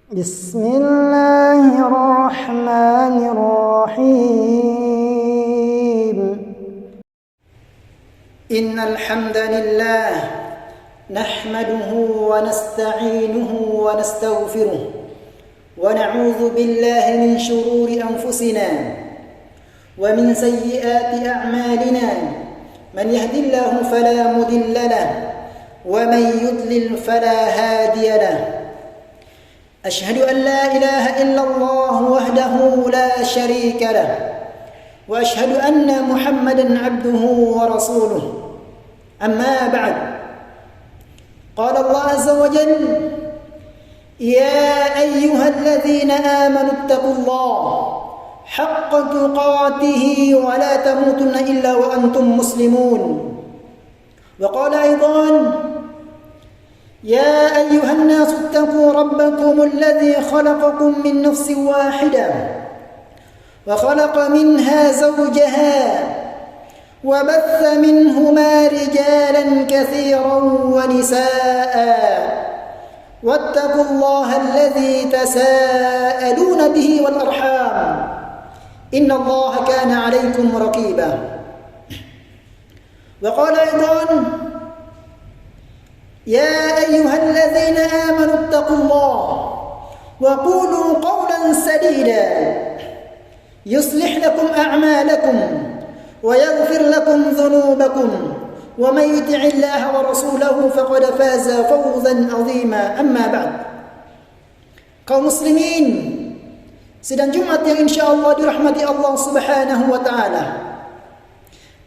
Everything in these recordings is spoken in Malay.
بسم الله الرحمن الرحيم إن الحمد لله نحمده ونستعينه ونستغفره ونعوذ بالله من شرور أنفسنا ومن سيئات أعمالنا من يهد الله فلا مضل له ومن يضلل فلا هادي له أشهد أن لا إله إلا الله وحده لا شريك له وأشهد أن محمدا عبده ورسوله أما بعد قال الله عز وجل يا أيها الذين آمنوا اتقوا الله حق تقاته ولا تموتن إلا وأنتم مسلمون وقال أيضا يا أيها الناس اتقوا ربكم الذي خلقكم من نفس واحدة وخلق منها زوجها وبث منهما رجالا كثيرا ونساء واتقوا الله الذي تساءلون به والأرحام إن الله كان عليكم رقيبا وقال أيضا يا أيها الذين آمنوا اتقوا الله وقولوا قولا سديدا يصلح لكم أعمالكم ويغفر لكم ذنوبكم ومن يطع الله ورسوله فقد فاز فوزا عظيما أما بعد kaum muslimin sidang Jumat yang insyaallah dirahmati Allah Subhanahu wa taala.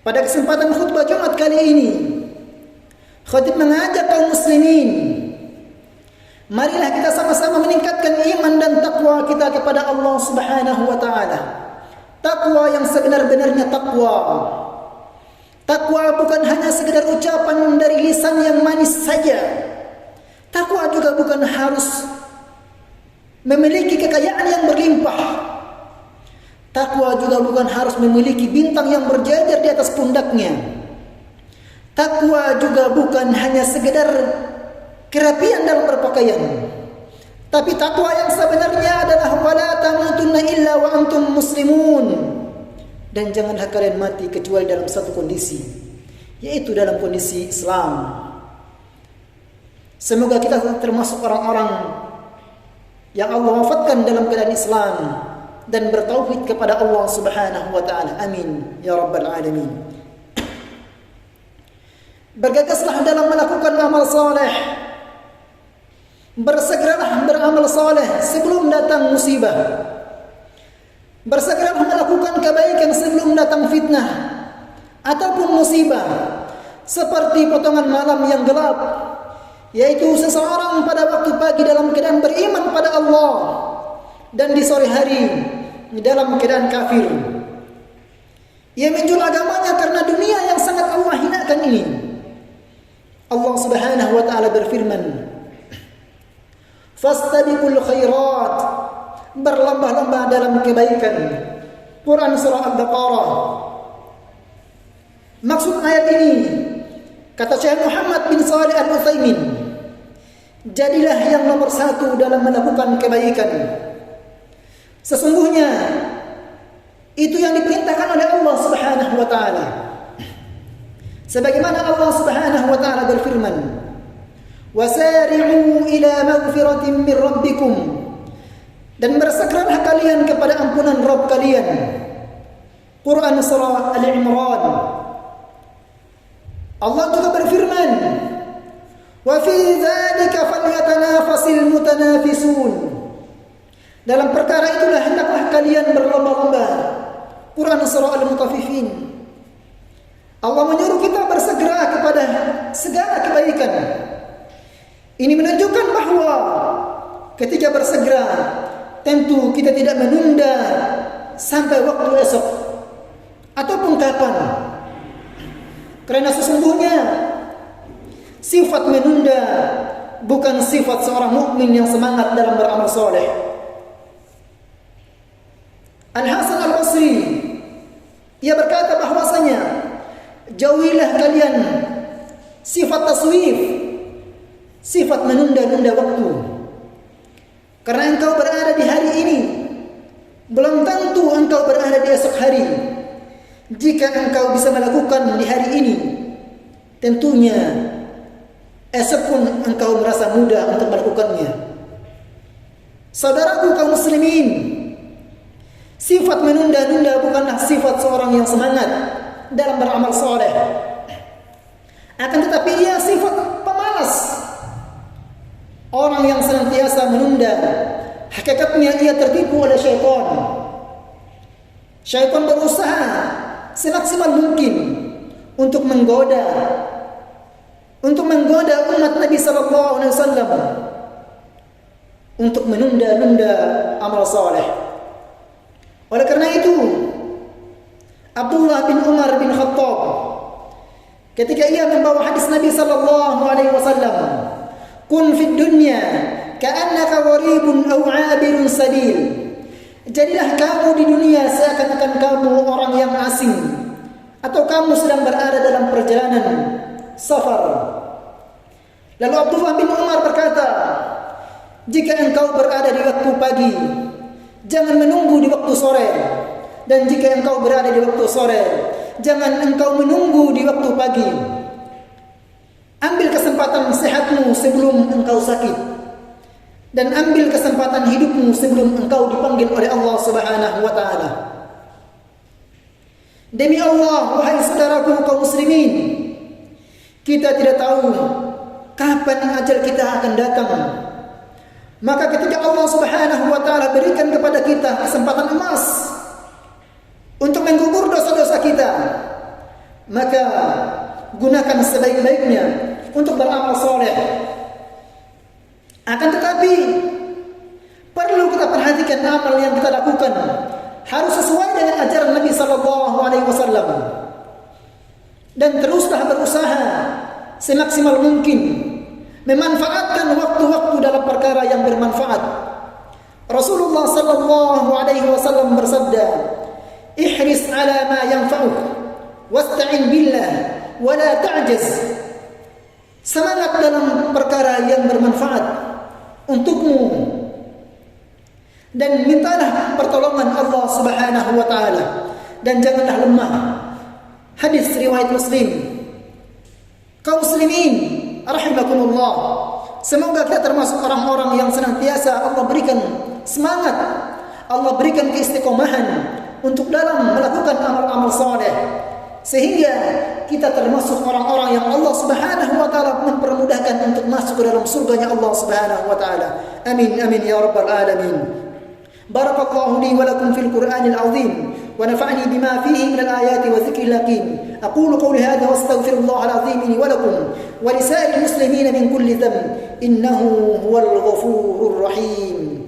Pada kesempatan khutbah Jumat kali ini khatib mengajak kaum muslimin, marilah kita sama-sama meningkatkan iman dan takwa kita kepada Allah Subhanahu wa taala. Takwa yang sebenar-benarnya takwa. Takwa bukan hanya sekedar ucapan dari lisan yang manis saja. Takwa juga bukan harus memiliki kekayaan yang berlimpah. Takwa juga bukan harus memiliki bintang yang berjajar di atas pundaknya. Takwa juga bukan hanya sekedar kerapian dalam berpakaian. Tapi takwa yang sebenarnya adalah wala tamutunna illa wa antum muslimun. Dan janganlah kalian mati kecuali dalam satu kondisi, yaitu dalam kondisi Islam. Semoga kita termasuk orang-orang yang Allah wafatkan dalam keadaan Islam dan bertauhid kepada Allah Subhanahu wa taala. Amin ya rabbal alamin. Bergegaslah dalam melakukan amal saleh. Bersegeralah beramal saleh sebelum datang musibah. Bersegeralah melakukan kebaikan sebelum datang fitnah ataupun musibah, seperti potongan malam yang gelap, yaitu seseorang pada waktu pagi dalam keadaan beriman pada Allah dan di sore hari dalam keadaan kafir. Ia menjual agamanya karena dunia yang sangat Allah hinakan ini. Allah Subhanahu wa taala berfirman, fastabiqul khairat, berlomba-lomba dalam kebaikan. Quran surah Al-Baqarah. Maksud ayat ini, kata Syekh Muhammad bin Shalih Al-Utsaimin, jadilah yang nomor satu dalam melakukan kebaikan. Sesungguhnya itu yang diperintahkan oleh Allah Subhanahu wa taala. Sebagaimana Allah Subhanahu wa taala berfirman, wasari'u ila maghfiratin min rabbikum, dan bersegeralah kalian kepada ampunan Rabb kalian. Quran surah Al-Imran. Allah juga berfirman, wa fi dzalika falyatanafasil mutanafisun, dalam perkara itulah hendaklah kalian berlomba-lomba. Quran surah Al-Mutaffifin. Allah menyuruh kita bersegera kepada segala kebaikan. Ini menunjukkan bahwa ketika bersegera, tentu kita tidak menunda sampai waktu esok ataupun kapan. Karena sesungguhnya sifat menunda bukan sifat seorang mukmin yang semangat dalam beramal soleh. Al-Hasan Al-Basri, ia berkata bahwasanya jauhilah kalian sifat taswif, sifat menunda-nunda waktu. Karena engkau berada di hari ini, belum tentu engkau berada di esok hari. Jika engkau bisa melakukan di hari ini, tentunya esok pun engkau merasa mudah untuk melakukannya. Saudaraku kaum muslimin, sifat menunda-nunda bukanlah sifat seorang yang semangat dalam beramal soleh. Akan tetapi ia sifat pemalas. Orang yang senantiasa menunda, hakikatnya ia tertipu oleh syaitan. Syaitan berusaha semaksimal mungkin untuk menggoda umat Nabi sallallahu alaihi wasallam untuk menunda-nunda amal saleh. Oleh karena itu, Abdullah bin Umar bin Khattab ketika ia membawa hadis Nabi sallallahu alaihi wasallam, "Kun fid dunya ka'annaka gharibun aw 'abirun sabil." Jadilah kamu di dunia seakan-akan kamu orang yang asing atau kamu sedang berada dalam perjalanan safar. Lalu Abdullah bin Umar berkata, jika engkau berada di waktu pagi, jangan menunggu di waktu sore. Dan jika engkau berada di waktu sore, jangan engkau menunggu di waktu pagi. Ambil kesempatan sehatmu sebelum engkau sakit. Dan ambil kesempatan hidupmu sebelum engkau dipanggil oleh Allah Subhanahu wa ta'ala. Demi Allah, wahai saudaraku kaum muslimin, kita tidak tahu kapan ajal kita akan datang. Maka ketika Allah Subhanahu wa ta'ala berikan kepada kita kesempatan emas untuk menggugur dosa-dosa kita, maka gunakan sebaik-baiknya untuk beramal soleh. Akan tetapi perlu kita perhatikan amal yang kita lakukan harus sesuai dengan ajaran Nabi sallallahu alaihi wasallam. Dan teruslah berusaha semaksimal mungkin memanfaatkan waktu-waktu dalam perkara yang bermanfaat. Rasulullah sallallahu alaihi wasallam bersabda, "Ihris ala ma yanfa'uk wasta'in billah wa la ta'jaz." Semangat dalam perkara yang bermanfaat untukmu dan mintalah pertolongan Allah Subhanahu wa ta'ala dan janganlah lemah. Hadis riwayat Muslim. Kaum muslimin rahimakumullah, semoga kita termasuk orang-orang yang senantiasa Allah berikan semangat, Allah berikan keistiqomahan untuk dalam melakukan amal-amal saleh, sehingga kita termasuk orang-orang yang Allah Subhanahu wa ta'ala mempermudahkan untuk masuk ke dalam surganya Allah Subhanahu wa ta'ala. Amin amin ya rabbal alamin. Barakallahu li wa lakum fil Qur'anil azim wa nafa'ani bima fihi min al-ayati wa dhikril hakim. Aqulu qawli hadha wa astaghfirullahal azim li wa lakum wa li sa'iril muslimin min kulli dhanb innahu huwal ghafurur rahim.